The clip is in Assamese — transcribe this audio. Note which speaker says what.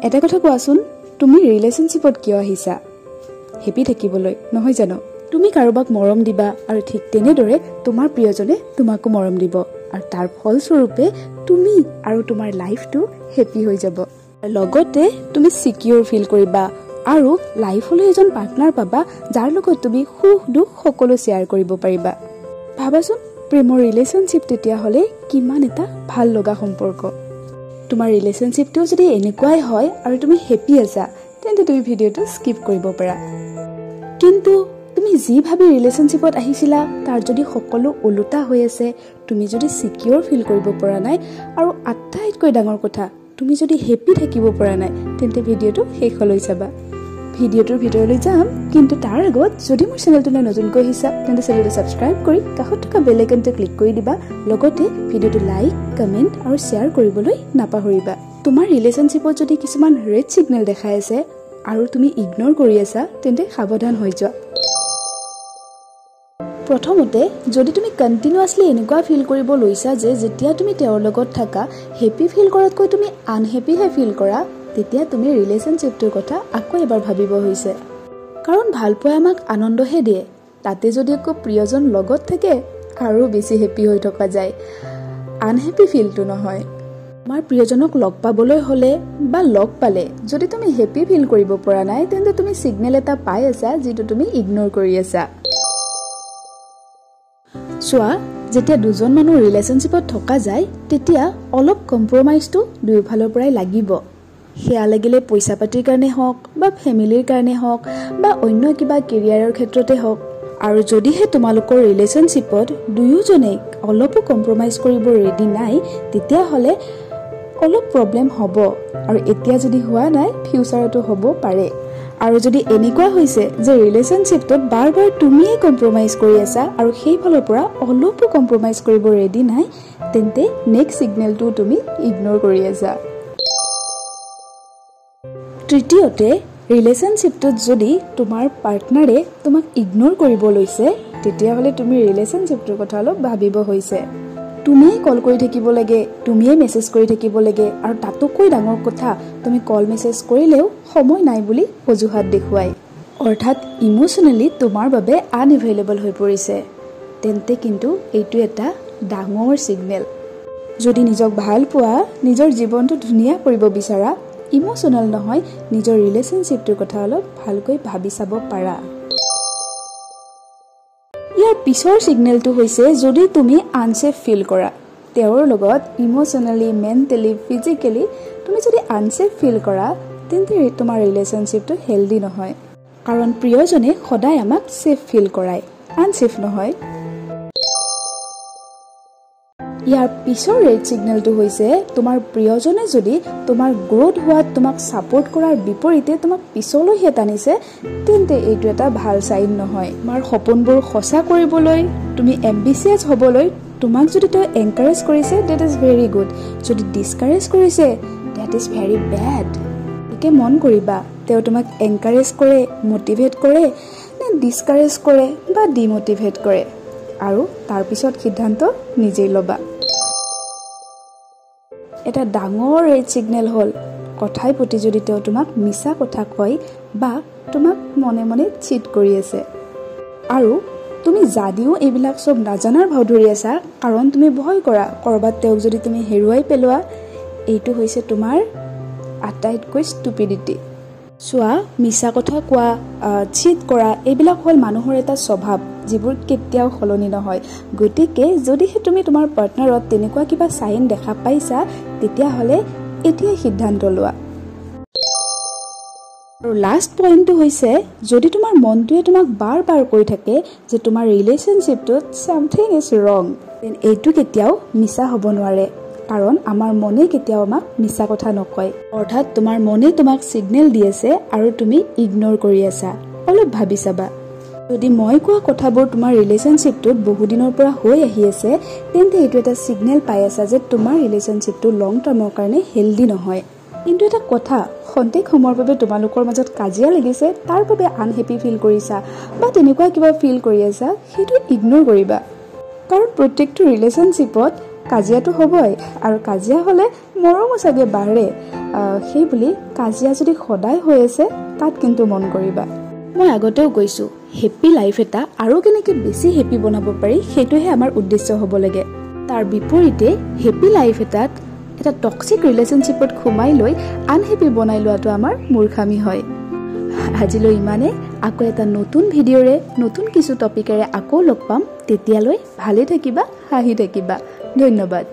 Speaker 1: এটা কথা কোৱাচোন, তুমি ৰিলেশ্যনশ্বিপত কিয় আহিছা? হেপি থাকিবলৈ, নহয় জানো? তুমি কাৰোবাক মৰম দিবা আৰু ঠিক তেনেদৰে তোমাৰ প্ৰিয়জনে তোমাকো মৰম দিব, আৰু তাৰ ফলস্বৰূপে তুমি আৰু তোমাৰ লাইফটো হেপি হৈ যাব। লগতে তুমি সিকিউৰ ফিল কৰিবা আৰু লাইফলৈ এজন পাৰ্টনাৰ পাবা যাৰ লগত তুমি সুখ দুখ সকলো শ্বেয়াৰ কৰিব পাৰিবা। ভাবাচোন প্ৰেমৰ ৰিলেশ্যনশ্বিপ তেতিয়াহ'লে কিমান এটা ভাল লগা সম্পৰ্ক। তোমাৰ ৰিলেশ্যনশ্বিপটো যদি এনেকুৱাই হয় আৰু তুমি হেপি আছা, তেন্তে তুমি ভিডিঅ'টো স্কিপ কৰিব পাৰা। কিন্তু তুমি যি ভাবি ৰিলেশ্যনশ্বিপত আহিছিলা তাৰ যদি সকলো ওলোটা হৈ আছে, তুমি যদি সিকিউৰ ফিল কৰিব পৰা নাই, আৰু আটাইতকৈ ডাঙৰ কথা তুমি যদি হেপি থাকিব পৰা নাই, তেন্তে ভিডিঅ'টো শেষলৈ চাবা। ভিডিঅ'টোৰ ভিতৰলৈ যাম, কিন্তু তাৰ আগত যদি মোৰ চেনেলটোলৈ নতুনকৈ আহিছা তেন্তে চেনেলটো ছাবস্ক্ৰাইব কৰি কাষত থকা বেল আইকনটো ক্লিক কৰি দিবা। লগতে ভিডিঅ'টো লাইক, কমেণ্ট আৰু শ্বেয়াৰ কৰিবলৈ নাপাহৰিবা। তোমাৰ ৰিলেশ্যনশ্বিপত যদি কিছুমান ৰেড ছিগনেল দেখাই আছে আৰু তুমি ইগন'ৰ কৰি আছা, তেন্তে সাৱধান হৈ যোৱা। প্ৰথমতে যদি তুমি কণ্টিনিউৱাছলি এনেকুৱা ফিল কৰিব লৈছা যে যেতিয়া তুমি তেওঁৰ লগত থাকা হেপি ফিল কৰাতকৈ তুমি আনহেপিহে ফিল কৰা, তেতিয়া তুমি ৰিলেশ্যনশ্বিপটোৰ কথা আকৌ এবাৰ ভাবিব হৈছে। কাৰণ ভালপোৱাই আমাক আনন্দহে দিয়ে, তাতে যদি আকৌ প্ৰিয়জন লগত থাকে আৰু বেছি হেপি হৈ থকা যায়, আনহেপি ফিলটো নহয়। তোমাৰ প্ৰিয়জনক লগ পাবলৈ হ'লে বা লগ পালে যদি তুমি হেপি ফিল কৰিব পৰা নাই, তেন্তে তুমি ছিগনেল এটা পাই আছা যিটো তুমি ইগন'ৰ কৰি আছা। চোৱা, যেতিয়া দুজন মানুহ ৰিলেশ্যনশ্বিপত থকা যায় তেতিয়া অলপ কম্প্ৰমাইজটো দুয়োফালৰ পৰাই লাগিব। সেয়া লাগিলে পইচা পাতিৰ কাৰণে হওক বা ফেমিলিৰ কাৰণে হওক বা অন্য কিবা কেৰিয়াৰৰ ক্ষেত্ৰতে হওক। আৰু যদিহে তোমালোকৰ ৰিলেশ্যনশ্বিপত দুয়োজনে অলপো কম্প্ৰমাইজ কৰিব ৰেডি নাই, তেতিয়াহ'লে অলপ প্ৰব্লেম হ'ব, আৰু এতিয়া যদি হোৱা নাই ফিউচাৰতো হ'ব পাৰে। আৰু যদি এনেকুৱা হৈছে যে ৰিলেশ্যনশ্বিপটোত বাৰ বাৰ তুমিয়ে কম্প্ৰমাইজ কৰি আছা আৰু সেইফালৰ পৰা অলপো কম্প্ৰমাইজ কৰিব ৰেডি নাই, তেন্তে নেক্সট ছিগনেলটো তুমি ইগন'ৰ কৰি আছা। তৃতীয়তে, ৰিলেশ্যনশ্বিপটোত যদি তোমাৰ পাৰ্টনাৰে তোমাক ইগন'ৰ কৰিব লৈছে, তেতিয়াহ'লে তুমি ৰিলেশ্যনশ্বিপটোৰ কথা অলপ ভাবিব হৈছে। তুমিয়ে কল কৰি থাকিব লাগে, তুমিয়ে মেছেজ কৰি থাকিব লাগে, আৰু তাতোকৈ ডাঙৰ কথা তুমি কল মেছেজ কৰিলেও সময় নাই বুলি অজুহাত দেখুৱাই, অৰ্থাৎ ইম'চনেলি তোমাৰ বাবে আনএভেইলেবল হৈ পৰিছে, তেন্তে কিন্তু এইটো এটা ডাঙৰ ছিগনেল। যদি নিজক ভাল পোৱা, নিজৰ জীৱনটো ধুনীয়া কৰিব বিচাৰা, ইম'চনেল নহয়, নিজৰ ৰিলেশ্যনশ্বিপটোৰ কথা অলপ ভালকৈ ভাবি চাব পাৰা। ইয়াৰ পিছৰ ছিগনেলটো হৈছে যদি তুমি আনছেফ ফিল কৰা তেওঁৰ লগত, ইম'চনেলি, মেণ্টেলি, ফিজিকেলি তুমি যদি আনছেফ ফিল কৰা, তেন্তে তোমাৰ ৰিলেশ্যনশ্বিপটো হেল্ডি নহয়। কাৰণ প্ৰিয়জনে সদায় আমাক ছেফ ফিল কৰায়, আনছেফ নহয়। ইয়াৰ পিছৰ ৰেড ছিগনেলটো হৈছে তোমাৰ প্ৰিয়জনে যদি তোমাৰ গ্ৰ'থ হোৱাত তোমাক ছাপোৰ্ট কৰাৰ বিপৰীতে তোমাক পিছলৈহে টানিছে, তেন্তে এইটো এটা ভাল চাইন নহয়। তোমাৰ সপোনবোৰ সঁচা কৰিবলৈ, তুমি এম্বিচিয়াছ হ'বলৈ তোমাক যদি তেওঁ এনকাৰেজ কৰিছে, ডেট ইজ ভেৰি গুড। যদি ডিছকাৰেজ কৰিছে, ডেট ইজ ভেৰি বেড। গতিকে মন কৰিবা, তেওঁ তোমাক এনকাৰেজ কৰে, মটিভেট কৰে, নে ডিছকাৰেজ কৰে বা ডিমটিভেট কৰে, আৰু তাৰপিছত সিদ্ধান্ত নিজেই ল'বা। এটা ডাঙৰ ৰেড ছিগনেল হ'ল কথাই প্ৰতি যদি তেওঁ তোমাক মিছা কথা কয় বা তোমাক মনে মনে চিট কৰি আছে, আৰু তুমি যদিও এইবিলাক চব নাজানাৰ ভাও ধৰি আছা কাৰণ তুমি ভয় কৰা ক'ৰবাত তেওঁক যদি তুমি হেৰুৱাই পেলোৱা, এইটো হৈছে তোমাৰ আটাইতকৈ ষ্টুপিডিটি। চোৱা, মিছা কথা কোৱা, চিট কৰা, এইবিলাক হ'ল মানুহৰ এটা স্বভাৱ যিবোৰ কেতিয়াও সলনি নহয়। গতিকে যদিহে তুমি তোমাৰ পাৰ্টনাৰত তেনেকুৱা কিবা চাইন দেখা পাইছা, তেতিয়াহ'লে এতিয়াই সিদ্ধান্ত লোৱা। আৰু লাষ্ট পইণ্টটো হৈছে, যদি তোমাৰ মনটোৱে তোমাক বাৰ বাৰ কৈ থাকে যে তোমাৰ ৰিলেশ্যনশ্বিপটোত ছামথিং ইজ ৰং, দেন এইটো কেতিয়াও মিছা হ'ব নোৱাৰে। কাৰণ আমাৰ মনে কেতিয়াও আমাক মিছা কথা নকয়, অৰ্থাৎ তোমাৰ মনে তোমাক ছিগনেল দি আছে আৰু তুমি ইগন'ৰ কৰি আছা। অলপ ভাবি চাবা। যদি মই কোৱা কথাবোৰ তোমাৰ ৰিলেশ্যনশ্বিপটোত বহুদিনৰ পৰা হৈ আহি আছে, তেন্তে এইটো এটা ছিগনেল পাই আছা যে তোমাৰ ৰিলেশ্যনশ্বিপটো লং টাৰ্মৰ কাৰণে হেল্ডি নহয়। কিন্তু এটা কথা, খন্তেক সময়ৰ বাবে তোমালোকৰ মাজত কাজিয়া লাগিছে, তাৰ বাবে আনহেপি ফিল কৰিছা বা তেনেকুৱা কিবা ফিল কৰি আছা, সেইটো ইগন'ৰ কৰিবা। কাৰণ প্ৰত্যেকটো ৰিলেশ্যনশ্বিপত কাজিয়াটো হ'বই, আৰু কাজিয়া হ'লে মৰমো চাগে বাঢ়ে। সেই বুলি কাজিয়া যদি সদায় হৈ আছে তাত কিন্তু মন কৰিবা। মই আগতেও কৈছোঁ, হেপ্পী লাইফ এটা আৰু কেনেকৈ বেছি হেপ্পী বনাব পাৰি সেইটোহে আমাৰ উদ্দেশ্য হ'ব লাগে। তাৰ বিপৰীতে হেপ্পী লাইফ এটা টক্সিক ৰিলেশ্যনশ্বিপত সোমাই লৈ আনহেপ্পী বনাই লোৱাটো আমাৰ মূৰ্খামি হয়। আজিলৈ ইমানে। আকৌ এটা নতুন ভিডিঅ'ৰে নতুন কিছু টপিকেৰে আকৌ লগ পাম। তেতিয়ালৈ ভালে থাকিবা, হাঁহি থাকিবা। ধন্যবাদ।